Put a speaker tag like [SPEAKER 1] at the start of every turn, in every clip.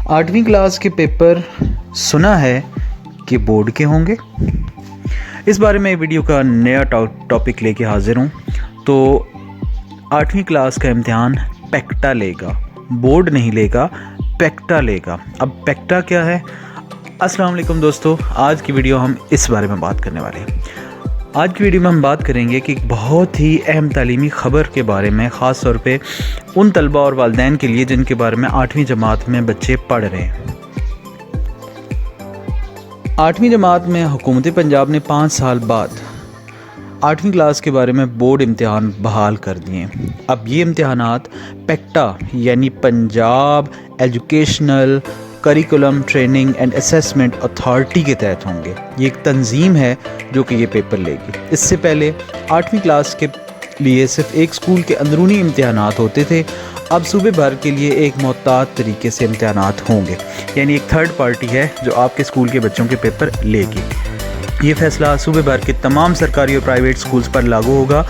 [SPEAKER 1] 8वीं क्लास के पेपर सुना है कि बोर्ड के होंगे। इस बारे में वीडियो का नया टॉपिक लेके हाजिर हूँ। तो 8वीं क्लास का इम्तिहान पेक्टा लेगा, बोर्ड नहीं लेगा, पेक्टा लेगा। अब पेक्टा क्या है? अस्सलाम वालेकुम दोस्तों, आज की वीडियो हम इस बारे में बात करने वाले हैं। आज की वीडियो में हम बात करेंगे कि एक बहुत ही अहम तालीमी ख़बर के बारे में, ख़ास तौर पे उन तलबा और वालिदैन के लिए जिनके बारे में 8वीं जमात में बच्चे पढ़ रहे हैं। 8वीं जमात में हुकूमत पंजाब ने 5 साल बाद 8वीं क्लास के बारे में बोर्ड इम्तिहान बहाल कर दिए। अब ये इम्तिहानात पेक्टा यानी Punjab educational curriculum training and assessment authority के तहत होंगे। ये एक तंजीम है जो कि ये पेपर लेगी। इससे पहले 8वीं क्लास के लिए सिर्फ एक स्कूल के अंदरूनी इम्तिहानात होते थे। अब सूबे भर के लिए एक मोहतात तरीके से इम्तिहानात होंगे, यानी एक थर्ड पार्टी है जो आपके स्कूल के बच्चों के पेपर लेगी। ये फैसला सूबे भर के तमाम सरकारी और प्राइवेट स्कूल्स पर लागू होगा।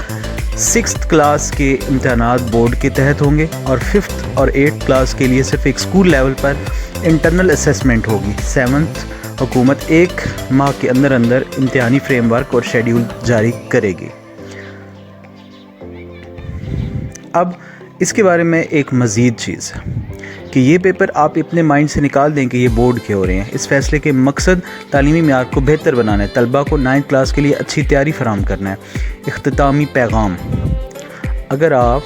[SPEAKER 1] 6th क्लास के इम्तिहानात बोर्ड के तहत होंगे और 5th और 8th क्लास के लिए सिर्फ एक स्कूल लेवल पर इंटरनल असेसमेंट होगी। 7th हुकूमत 1 माह के अंदर इम्तिहानी फ्रेमवर्क और शेड्यूल जारी करेगी। अब इसके बारे में एक मज़ीद चीज़ कि ये पेपर आप अपने माइंड से निकाल दें कि ये बोर्ड के हो रहे हैं। इस फैसले के मकसद तालीमी मियार को बेहतर बनाना है, तलबा को 9th क्लास के लिए अच्छी तैयारी फराहम करना है। इख्तितामी पैगाम, अगर आप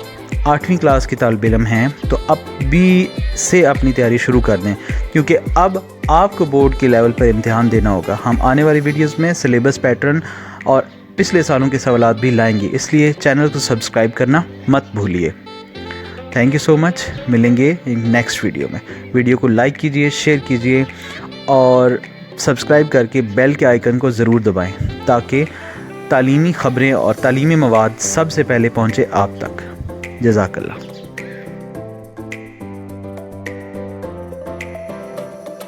[SPEAKER 1] 8वीं क्लास के तालिब इल्म हैं तो अब भी से अपनी तैयारी शुरू कर दें, क्योंकि अब आपको बोर्ड के लेवल पर इम्तिहान देना होगा। हम आने वाली वीडियोस में सिलेबस पैटर्न और पिछले सालों के सवालात भी लाएंगे, इसलिए चैनल को सब्सक्राइब करना मत भूलिए। Thank you so much. मिलेंगे नेक्स्ट वीडियो में। वीडियो को लाइक कीजिए, शेयर कीजिए और सब्सक्राइब करके बेल के आइकन को ज़रूर दबाएं ताकि तालीमी ख़बरें और तालीमी मवाद सबसे पहले पहुँचे आप तक। जज़ाकल्लाह।